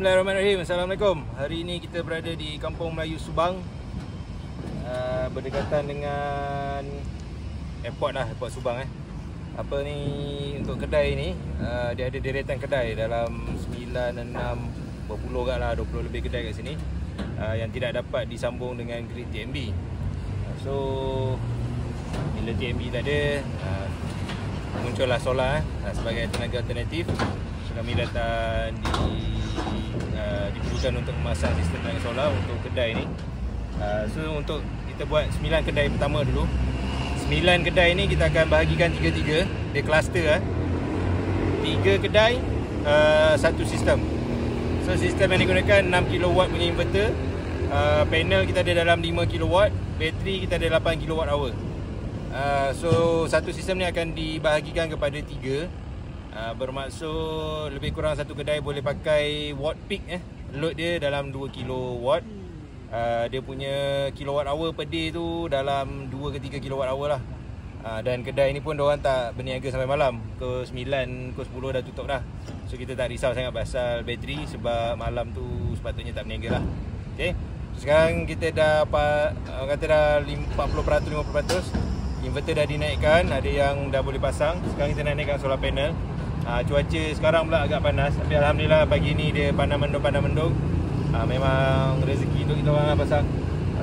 Bismillahirrahmanirrahim. Assalamualaikum. Hari ini kita berada di Kampung Melayu Subang, berdekatan dengan airport Subang. Apa ni, untuk kedai ni, dia ada deretan kedai dalam 96 berpuluh kat lah, 20 lebih kedai kat sini yang tidak dapat disambung dengan grid TNB. So bila TNB tak ada, muncullah solar sebagai tenaga alternatif. So kami datang diperlukan untuk memasang sistem tenaga solar untuk kedai ni. So untuk kita buat 9 kedai pertama dulu. 9 kedai ni kita akan bahagikan 3-3. Dia kluster 3 kedai, satu sistem. So sistem yang digunakan 6 kW punya inverter. Panel kita ada dalam 5 kW, bateri kita ada 8 kWh. So satu sistem ni akan dibahagikan kepada 3. Bermaksud lebih kurang satu kedai boleh pakai watt peak. Load dia dalam 2 kW. Dia punya kilowatt hour per day tu dalam 2 ke 3 kilowatt hour lah. Dan kedai ni pun diorang tak berniaga sampai malam. Ke 9, ke 10 dah tutup dah. So kita tak risau sangat pasal bateri, sebab malam tu sepatutnya tak berniaga lah. Okay. Sekarang kita dah kata dah 40%, 50%. Inverter dah dinaikkan, ada yang dah boleh pasang. Sekarang kita nak naikkan solar panel. Cuaca sekarang pula agak panas, tapi alhamdulillah pagi ni dia pandang mendung. Memang rezeki untuk kita orang lah pasang.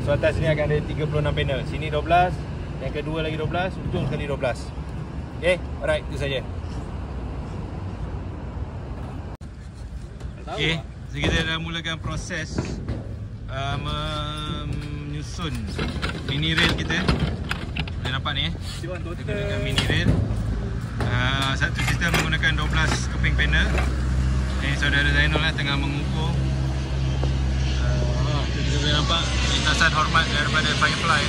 So atas sini akan ada 36 panel. Sini 12, yang kedua lagi 12, ujung sekali 12. Okay, alright, itu saja. Okay, so kita dah mulakan proses menyusun mini rail kita. Boleh nampak ni kita gunakan mini rail. Satu sistem menggunakan 12 keping panel. Ini saudara Zainul tengah mengukur. Kita boleh nampak lintasan hormat daripada Firefly.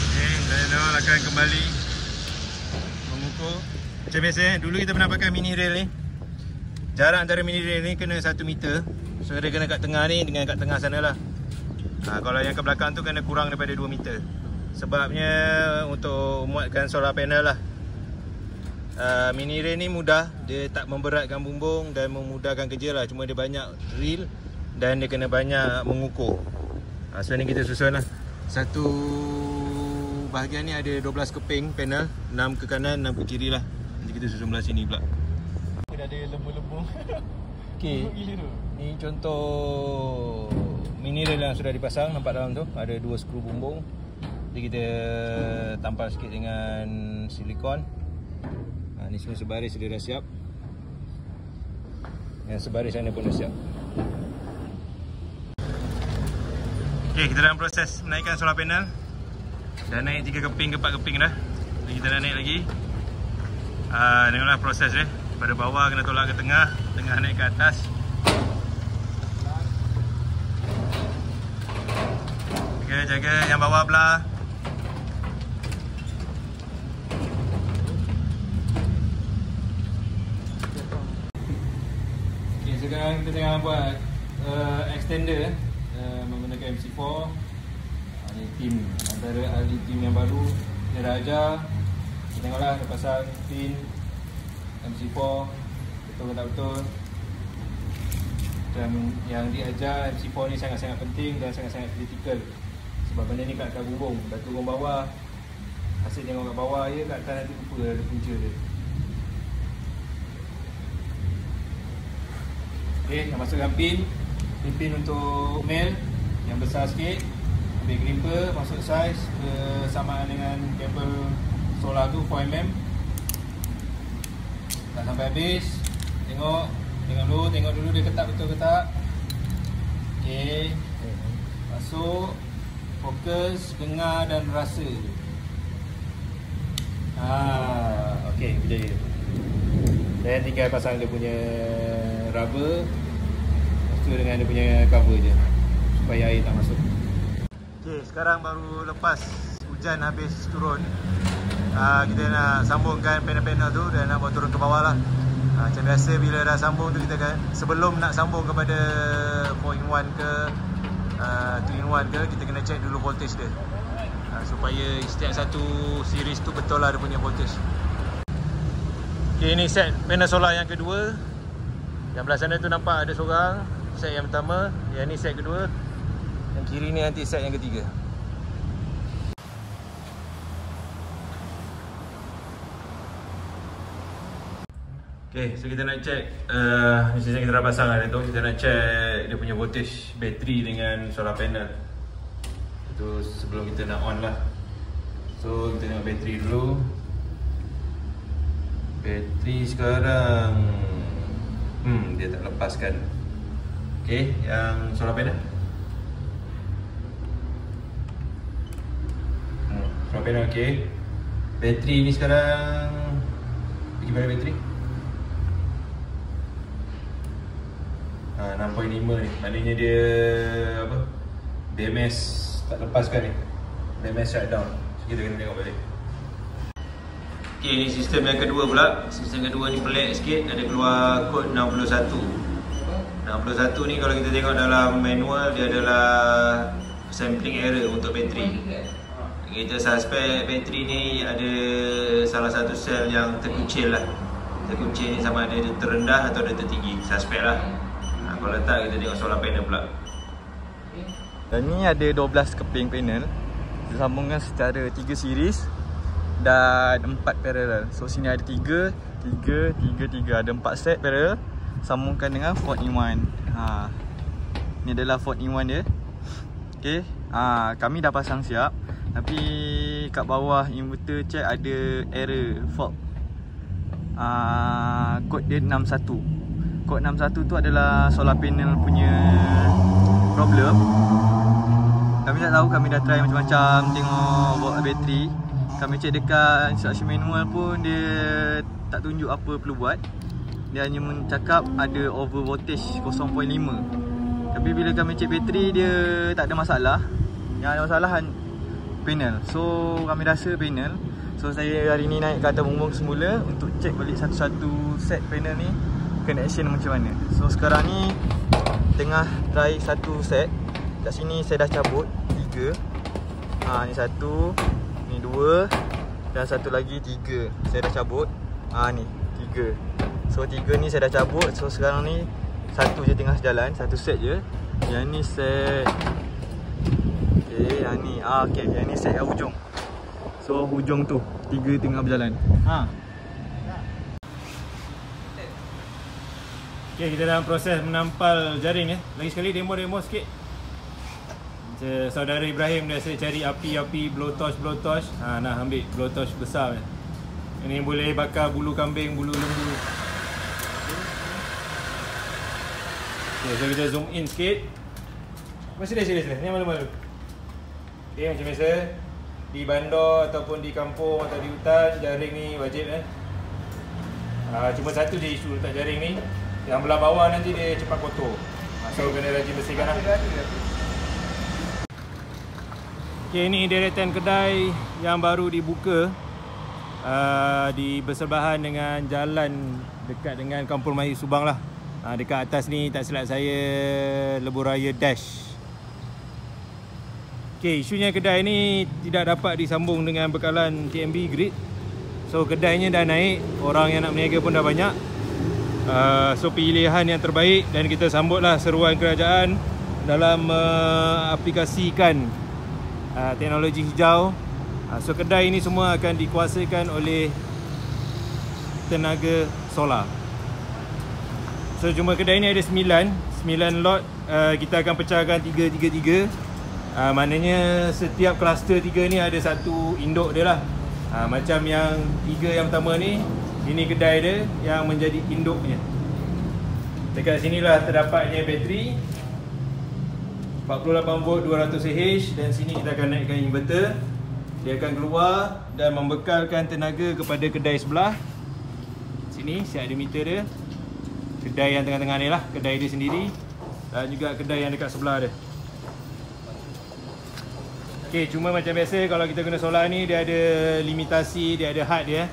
Okay, Zainul akan kembali mengukur. Macam biasa, dulu kita pernah pakai mini rail ni. Jarak antara mini rail ni kena 1 meter. So dia kena kat tengah ni dengan kat tengah sana lah. Kalau yang ke belakang tu kena kurang daripada 2 meter. Sebabnya untuk muatkan solar panel lah. Mini rail ni mudah, dia tak memberatkan bumbung dan memudahkan kerja lah. Cuma dia banyak reel dan dia kena banyak mengukur. So ni kita susun lah. Satu bahagian ni ada 12 keping panel, 6 ke kanan, 6 ke kiri lah. Nanti kita susun belah sini pula. Dia ada lembu-lembu. Okay, ni contoh mini rail yang sudah dipasang. Nampak dalam tu ada 2 skru bumbung. Jadi kita tampal sikit dengan silikon. Ni semua sebaris dia dah siap. Yang sebaris sana pun dah siap. Okay, kita dalam proses menaikkan solar panel. Dah naik 3 keping ke 4 keping dah. Jadi kita dah naik lagi. Tengoklah proses dia. Pada bawah kena tolak ke tengah, tengah naik ke atas. Okay, jaga yang bawah belah. Sekarang kita tengah buat extender menggunakan MC4. Ini tim antara ahli tim yang baru dia dah ajar. Kita tengoklah dia pasang pin MC4 betul ke tak betul. Dan yang diajar MC4 ni sangat-sangat penting dan sangat-sangat kritikal. Sebab benda ni kat bumbung, dah turun bawah, asyik tengok kat bawah je, kat atas nanti lupa ada punca dia. Okay, nak masukkan pin untuk male yang besar sikit. Ambil gripper, masuk saiz bersamaan dengan kabel solar tu 4mm. Tak sampai habis. Tengok dulu dia ketat betul ke tak. Okay, masuk, fokus, dengar dan rasa. Okay, berjaya. Dan tinggal pasang dia punya rubber. Lepas tu dengan dia punya cover je, supaya air tak masuk. Okay, sekarang baru lepas hujan habis turun. Kita nak sambungkan panel-panel tu dan nak buat turun ke bawah lah. Macam biasa bila dah sambung tu, kita kan sebelum nak sambung kepada 4-in-1 ke 3-in-1 ke, kita kena check dulu voltage dia. Supaya setiap satu series tu betul lah dia punya voltage. Okay, ini set panel solar yang kedua. Yang belah sana tu nampak ada seorang. Set yang pertama, yang ni set kedua. Yang kiri ni nanti set yang ketiga. Okay, so kita nak check Misalnya kita dah pasang lah tu. Kita nak check dia punya voltage bateri dengan solar panel. Itu sebelum kita nak on lah. So kita tengok bateri dulu. Bateri sekarang dia tak lepaskan. Okay, yang solar panel. Solar panel okay. Bateri ni sekarang pergi mana bateri? 6.5 ni. Maknanya dia apa? BMS tak lepaskan ni. BMS shutdown. So kita kena tengok balik. Okay, ni sistem yang kedua pula. Sistem kedua ni pelik sikit. Ada keluar kod 61. 61 ni kalau kita tengok dalam manual, dia adalah sampling error untuk bateri. Kita suspect bateri ni ada salah satu sel yang terkucil lah. Terkucil ni sama ada dia terendah atau dia tertinggi. Suspect lah. Kalau tak, kita tengok solar panel pula. Dan ni ada 12 keping panel. Kita sambungkan secara 3 series dan 4 parallel. So sini ada 3, 3, 3, 3. Ada 4 set parallel. Sambungkan dengan 4-in-1. Ni adalah 4-in-1 dia. Okay, kami dah pasang siap. Tapi kat bawah inverter check ada error fault. Kod dia 61. Kod 61 tu adalah solar panel punya problem. Kami tak tahu, kami dah try macam-macam tengok volt bateri. Kami cek dekat instruction manual pun dia tak tunjuk apa perlu buat. Dia hanya mencakap ada over voltage 0.5. Tapi bila kami cek bateri dia tak ada masalah. Yang ada masalah panel. So kami rasa panel. So saya hari ni naik ke atas bumbung semula untuk cek balik satu-satu set panel ni connection macam mana. So sekarang ni tengah try satu set. Kat sini saya dah cabut 3. Ni 1, ni 2 dan satu lagi 3. Saya dah cabut. Ni 3. So 3 ni saya dah cabut. So sekarang ni satu je tengah jalan, satu set je. Yang ni set. Okay, yang ni okay, yang ni set yang hujung. So hujung tu 3 tengah berjalan. Okay, kita dalam proses menampal jaring ya. Lagi sekali demo sikit. Saudara Ibrahim dia asyik cari api blowtorch. Nak ambil blowtorch besar ya. Ini boleh bakar bulu kambing, bulu lembu. Okay, so kita zoom in sikit. Sini. Ni malu-malu. Okay, macam biasa di bandar ataupun di kampung atau di hutan, jaring ni wajib cuma satu je isu letak jaring ni. Yang belah bawah nanti dia cepat kotor. So kena rajin bersihkan lah. Okay, ni deretan kedai yang baru dibuka di bersebelahan dengan jalan dekat dengan Kampung Melayu Subang lah. Dekat atas ni tak silap saya Lebuh Raya Dash. Okay, isunya kedai ni tidak dapat disambung dengan bekalan TMB grid. So kedainya dah naik, orang yang nak berniaga pun dah banyak. So pilihan yang terbaik dan kita sambutlah seruan kerajaan dalam aplikasikan teknologi hijau. So kedai ini semua akan dikuasakan oleh tenaga solar. So cuma kedai ni ada 9 lot. Kita akan pecahkan 3-3-3. Maknanya setiap kluster 3 ni ada satu induk dia lah. Macam yang 3 yang pertama ni, ini kedai dia yang menjadi induknya. Dekat sinilah terdapatnya bateri 48 volt 200 Ah. Dan sini kita akan naikkan inverter. Dia akan keluar dan membekalkan tenaga kepada kedai sebelah. Sini siap ada meter dia. Kedai yang tengah-tengah ni lah, kedai dia sendiri. Dan juga kedai yang dekat sebelah dia. Okay, cuma macam biasa kalau kita guna solar ni, dia ada limitasi, dia ada had dia.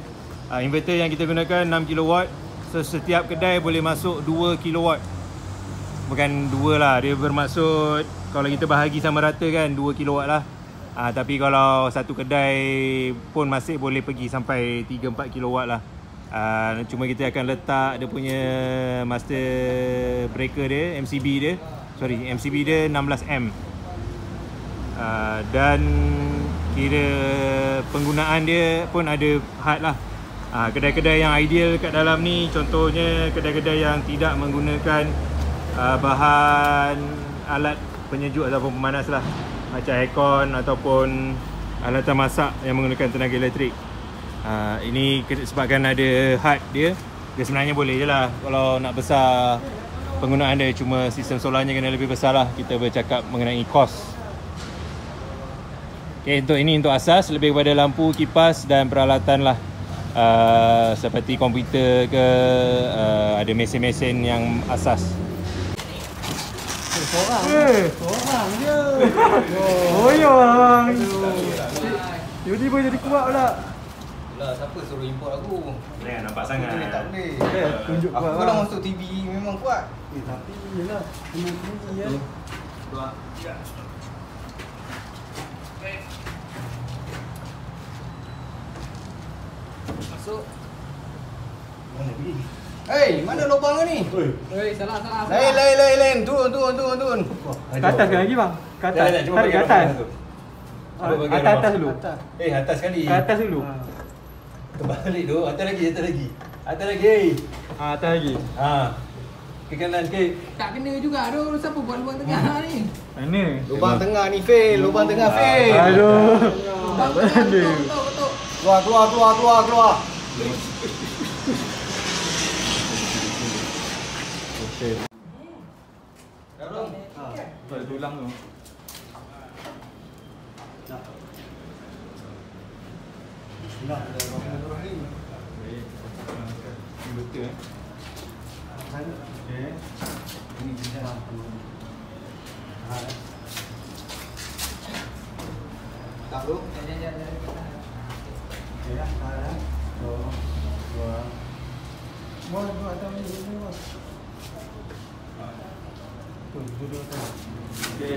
Inverter yang kita gunakan 6 kW. So setiap kedai boleh masuk 2 kW. Bukan 2 lah, dia bermaksud kalau kita bahagi sama rata kan 2 kW lah. Tapi kalau satu kedai pun masih boleh pergi sampai 3-4 kW lah. Cuma kita akan letak dia punya master breaker dia, MCB dia. MCB dia 16M. Dan kira penggunaan dia pun ada had lah. Kedai-kedai yang ideal kat dalam ni contohnya kedai-kedai yang tidak menggunakan bahan alat penyejuk ataupun pemanas lah, macam aircon ataupun alatan masak yang menggunakan tenaga elektrik. Ini sebabkan ada had dia sebenarnya boleh je lah kalau nak besar penggunaan dia, cuma sistem solarnya kena lebih besar lah. Kita bercakap mengenai kos. Untuk asas, lebih kepada lampu, kipas dan peralatan lah, seperti komputer ke, ada mesin-mesin yang asas. Seorang je. Oh ya bang. Tiba-tiba jadi kuat pula. Lah, siapa suruh import aku? Jangan nampak sangat. Tak boleh. Tunjuk Aku kuat kalau bang. masuk TV memang kuat. Tapi yelah, kena tinggi ya. Masuk. Mana pergi? Hey, mana lubang ni? Salah. Lain. Turun. Ke atas ke lagi bang? Ke atas. Tarik ke atas. Atas dulu. Atas sekali. Ke atas dulu. Terbalik tu. Atas lagi. Atas lagi. Atas lagi. Ke kanan ke. Tak kena juga aduh, siapa buat lubang tengah ni? Mana? Lubang tengah ni fail. Lubang tengah fail. Aduh. Lubang tengah betul. Keluar. Okey. Dah belum? Tak ada tulang tu. Bismillahirrahmanirrahim. Betul Okey. Ini bisa. Tak dulu. Okey dah. Dua. Mau atas ni. Duduk atas. Okey.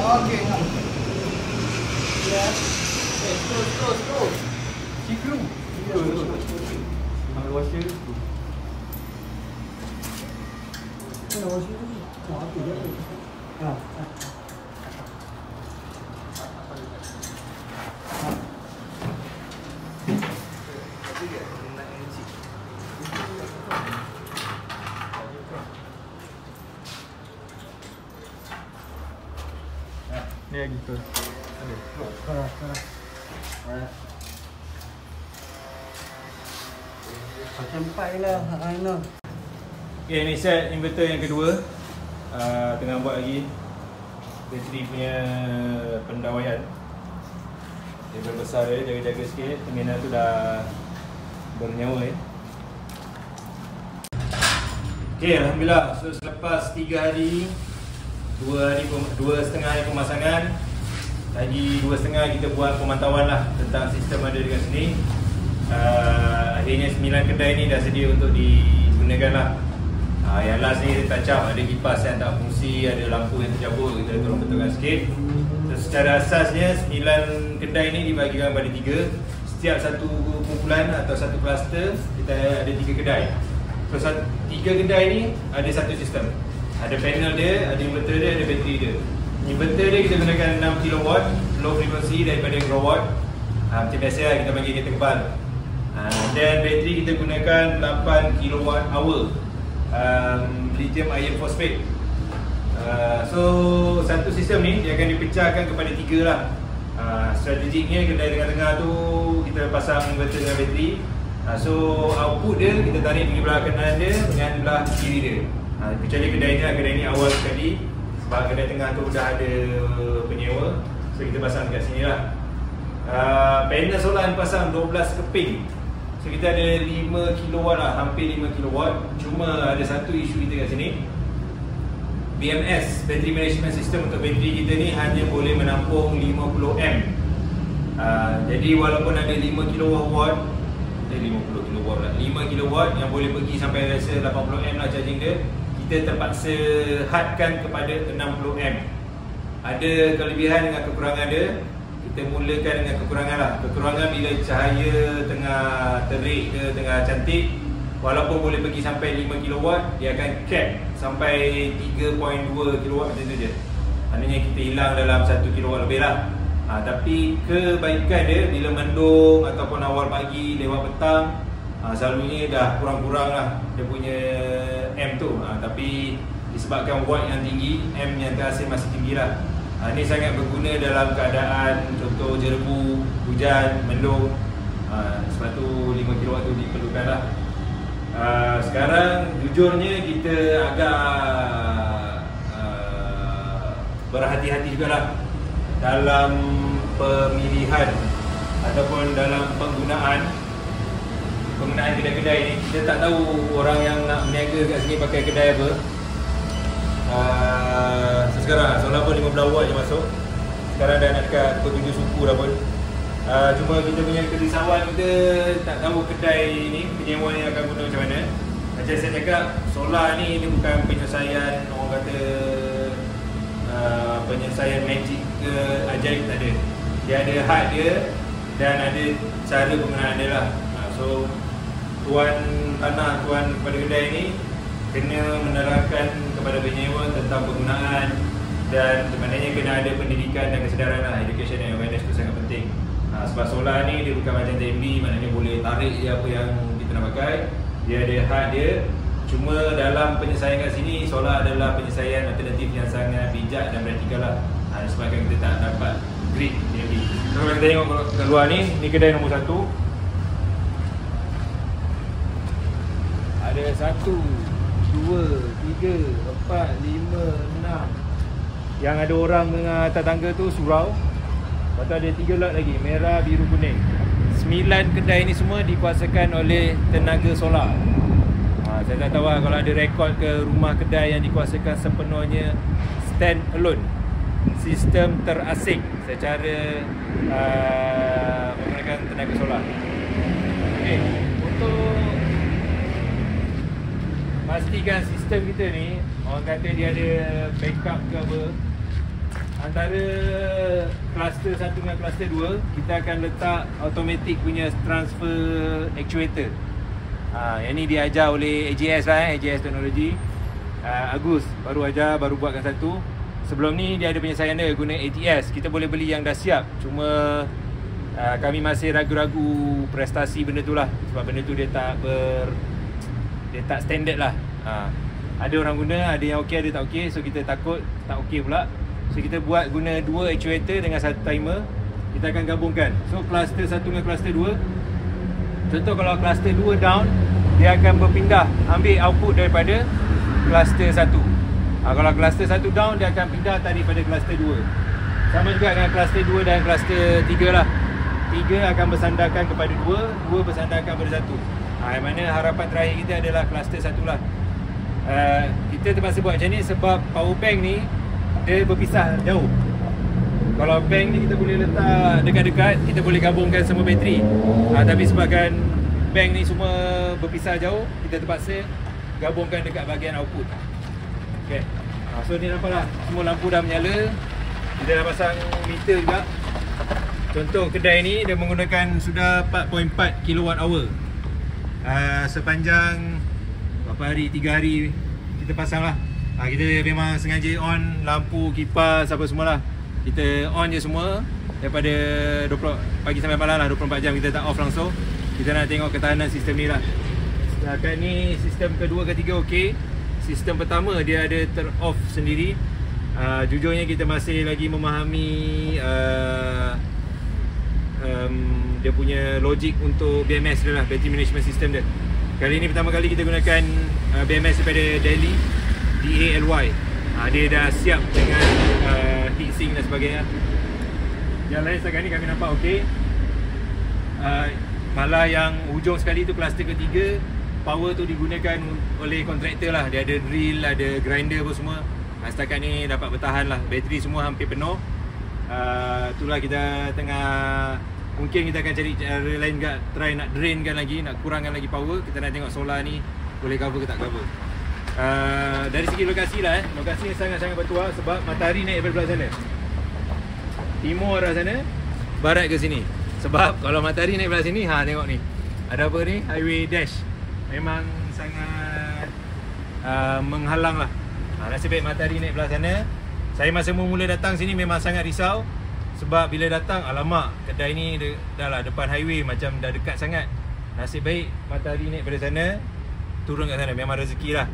Okey, ngam. Ya. Screw. Screw. Ambil washer tu. Mana washer ni? Apa dia? Ni lagi tu. Sampai lah. Okay, ni set inverter yang kedua. Tengah buat lagi bateri punya pendawaian. Dia berbesar dia, jaga-jaga sikit. Terminal tu dah bernyawa Okay, Alhamdulillah. So selepas 3 hari, 2,5 hari pemasangan, lagi 2,5 kita buat pemantauan lah tentang sistem ada dekat sini. Akhirnya 9 kedai ni dah sedia untuk digunakan lah. Yang last ni touch up, ada kipas yang tak fungsi, ada lampu yang tercabut, kita tolong betulkan sikit. So, secara asasnya 9 kedai ni dibahagikan pada 3. Setiap satu kumpulan atau satu kluster kita ada 3 kedai. So 3 kedai ni ada satu sistem. Ada panel dia, ada inverter dia, ada bateri dia. Inverter dia kita gunakan 6 kW low frequency daripada kilowatt. Macam biasa lah kita panggil kereta kebal. Dan bateri kita gunakan 8 kWh lithium iron phosphate. So satu sistem ni dia akan dipecahkan kepada 3 lah. Strategiknya kedai tengah-tengah tu kita pasang inverter dengan bateri. So output dia kita tarik pergi belah kanan dia dengan belah kiri dia. Kecuali kedai ni lah, kedai ni awal sekali. Sebab kedai tengah tu dah ada penyewa. So kita pasang dekat sini lah. Panel solar pasang 12 keping. So kita ada 5 kW lah, hampir 5 kW. Cuma ada satu isu kita kat sini. BMS, Battery Management System untuk bateri kita ni hanya boleh menampung 50 Ah. Jadi walaupun ada 5 kW, 50 kW lah, 5 kW yang boleh pergi sampai rasa 80 lah charging dia, kita terpaksa hadkan kepada 60A. Ada kelebihan dengan kekurangan dia. Kita mulakan dengan kekurangan lah. Kekurangan bila cahaya tengah terik ke, tengah cantik, walaupun boleh pergi sampai 5kW, dia akan cap sampai 3.2 kW macam tu je. Maknanya kita hilang dalam 1kW lebih lah. Tapi kebaikan dia bila mendung ataupun awal pagi lewat petang, selalunya dah kurang-kurang lah dia punya M tu. Tapi disebabkan watt yang tinggi, M yang terhasil masih tinggi lah. Ini sangat berguna dalam keadaan contoh jerebu, hujan, mendung. Sebab tu 5kW tu diperlukan lah. Sekarang jujurnya kita agak berhati-hati jugalah dalam pemilihan ataupun dalam penggunaan kedai-kedai ni. Kita tak tahu orang yang nak berniaga kat sini pakai kedai apa. Sekarang solar pun 15W je masuk. Sekarang dah nak dekat pukul 7 suku dah pun. Cuma kita punya kerisauan, kita tak tahu kedai ni penyewa ni akan guna macam mana. Macam saya cakap, solar ni dia bukan penyelesaian orang kata penyelesaian magic ke ajaib, tak ada. Dia ada had dia dan ada cara penggunaan dia lah. So tuan tanah, tuan kepada kedai ni kena menerangkan kepada penyewa tentang penggunaan, dan sebenarnya kena ada pendidikan dan kesedaran lah. Education and awareness tu sangat penting. Sebab solar ni dia bukan macam TMB, maknanya boleh tarik je apa yang kita nak pakai. Dia ada had dia. Cuma dalam penyelesaian kat sini, solar adalah penyelesaian alternatif yang sangat bijak dan praktikal lah. Sebabkan kita tak dapat grid TMB. So kalau kita tengok kat luar ni kedai nombor 1. Ada 1, 2, 3, 4, 5, 6. Yang ada orang dengan atas tangga tu surau. Lepas tu ada 3 lot lagi, merah, biru, kuning. 9 kedai ni semua dikuasakan oleh tenaga solar. Saya tak tahu lah kalau ada rekod ke rumah kedai yang dikuasakan sepenuhnya stand alone, sistem terasing secara menggunakan tenaga solar. Okay, untuk pastikan sistem kita ni, orang kata dia ada backup ke apa, antara kluster 1 dengan kluster 2, kita akan letak automatic punya transfer actuator. Yang ni diajar oleh AJS lah, AJS Teknologi. Agus baru ajar, baru buatkan satu. Sebelum ni dia ada penyelesaian dia guna ATS. Kita boleh beli yang dah siap. Cuma kami masih ragu-ragu prestasi benda tu lah. Sebab benda tu dia tak standard lah. Ada orang guna, ada yang okey, ada tak okey. So kita takut tak okey pula. So kita buat guna 2 actuator dengan 1 timer. Kita akan gabungkan. So cluster 1 dengan cluster 2. Contoh kalau cluster 2 down, dia akan berpindah ambil output daripada cluster 1. Kalau cluster 1 down, dia akan pindah tarik pada cluster 2. Sama juga dengan cluster 2 dan cluster 3 lah. 3 akan bersandarkan kepada 2, 2 bersandarkan kepada 1. Yang mana harapan terakhir kita adalah cluster 1 lah. Kita terpaksa buat macam ni sebab power bank ni dia berpisah jauh. Kalau bank ni kita boleh letak dekat-dekat, kita boleh gabungkan semua bateri. Tapi sebabkan bank ni semua berpisah jauh, kita terpaksa gabungkan dekat bahagian output. Okay. So ni nampak lah, semua lampu dah menyala. Kita dah pasang meter juga. Contoh kedai ni dia menggunakan sudah 4.4 kWh. Sepanjang berapa hari, 3 hari kita pasang lah. Kita memang sengaja on lampu, kipas apa semualah. Kita on je semua daripada 20 pagi sampai malam lah, 24 jam kita tak off langsung. Kita nak tengok ketahanan sistem ni lah. Setakat ni sistem kedua, ketiga okey. Sistem pertama dia ada ter-off sendiri. Jujurnya kita masih lagi memahami dia punya logik untuk BMS dia lah, Battery Management System dia. Kali ni pertama kali kita gunakan BMS daripada Daily, DALY. Dia dah siap dengan heatsink dan sebagainya. Yang lain setakat ni kami nampak okey. Malah yang hujung sekali tu kluster ketiga, power tu digunakan oleh kontraktor lah. Dia ada drill, ada grinder apa semua. Setakat ni dapat bertahan lah. Bateri semua hampir penuh. Itulah kita tengah, mungkin kita akan cari cara lain juga, try nak drainkan lagi, nak kurangkan lagi power. Kita nak tengok solar ni boleh cover ke tak cover. dari segi lokasi lah lokasi sangat-sangat bertuah sebab matahari naik daripada belah sana. Timur arah sana, barat ke sini. Sebab kalau matahari naik belah sini, tengok ni. Ada apa ni? Highway dash. Memang sangat menghalang lah. Nasib baik matahari naik belah sana. Saya masa mula datang sini memang sangat risau. Sebab bila datang, alamak, kedai ni dah lah depan highway, macam dah dekat sangat. Nasib baik matahari naik pada sana, turun kat sana, memang rezeki lah.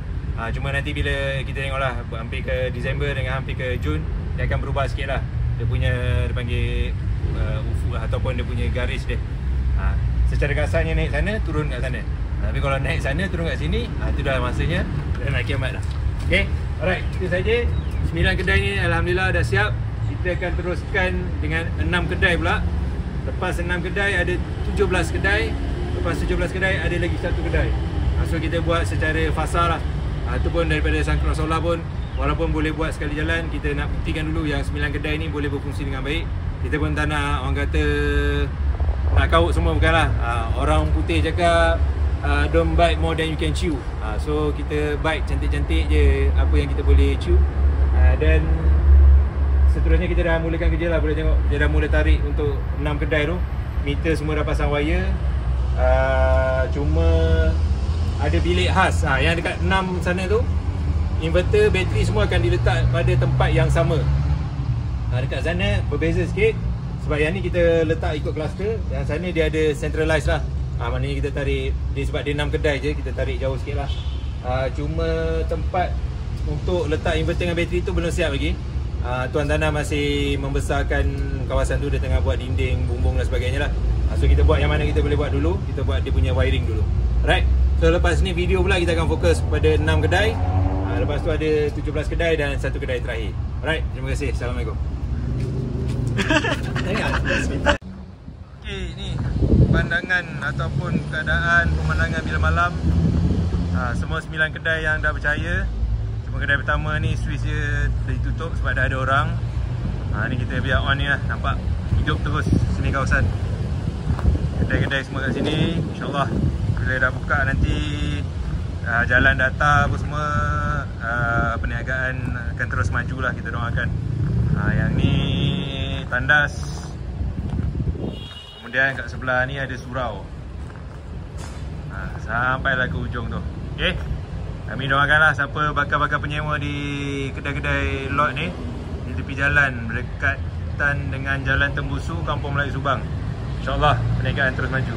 Cuma nanti bila kita tengok lah, hampir ke Disember dengan hampir ke Jun, dia akan berubah sikit lah. Dia punya, dia panggil ufuk lah, ataupun dia punya garis dia. Secara kasarnya naik sana, turun kat sana. Tapi kalau naik sana, turun kat sini, itu dah masanya dah nak kiamat lah. Okay, alright, itu saja. 9 kedai ni Alhamdulillah dah siap. Kita akan teruskan dengan 6 kedai pula. Lepas 6 kedai ada 17 kedai. Lepas 17 kedai ada lagi 1 kedai. So kita buat secara fasa lah. Itu pun daripada Sangkrong Solar pun, walaupun boleh buat sekali jalan, kita nak buktikan dulu yang 9 kedai ni boleh berfungsi dengan baik. Kita pun tak nak orang kata nak kaut semua, bukanlah. Orang putih cakap don't bite more than you can chew. So kita bite cantik-cantik je apa yang kita boleh chew. Dan seterusnya kita dah mulakan kerja lah. Boleh tengok dia dah mula tarik untuk 6 kedai tu. Meter semua dah pasang wire. Cuma ada bilik khas yang dekat 6 sana tu, inverter, bateri semua akan diletak pada tempat yang sama. Dekat sana berbeza sikit sebab yang ni kita letak ikut cluster. Yang sana dia ada centralized lah. Maknanya kita tarik dia, sebab dia 6 kedai je, kita tarik jauh sikit lah. Cuma tempat untuk letak inverter dengan bateri tu belum siap lagi. Tuan Tanah masih membesarkan kawasan tu. Dia tengah buat dinding, bumbung dan sebagainya lah. So kita buat yang mana kita boleh buat dulu. Kita buat dia punya wiring dulu. Alright, so lepas ni video pula kita akan fokus pada 6 kedai. Lepas tu ada 17 kedai dan 1 kedai terakhir. Alright, terima kasih. Assalamualaikum. Okay, ni pandangan ataupun keadaan pemandangan bila malam. Semua 9 kedai yang dah bercahaya. Cuma kedai pertama ni switch dia ditutup sebab dah ada orang. Ni kita biar on ni lah. Nampak hidup terus sini kawasan. Kedai-kedai semua kat sini, InsyaAllah bila dah buka nanti jalan data apa semua, perniagaan akan terus maju lah, kita doakan. Yang ni tandas. Kemudian kat sebelah ni ada surau. Sampailah ke ujung tu. Okay, kami doakanlah siapa bakal-bakal penyewa di kedai-kedai lot ni di tepi jalan berdekatan dengan Jalan Tembusu, Kampung Melayu Subang. InsyaAllah perniagaan terus maju.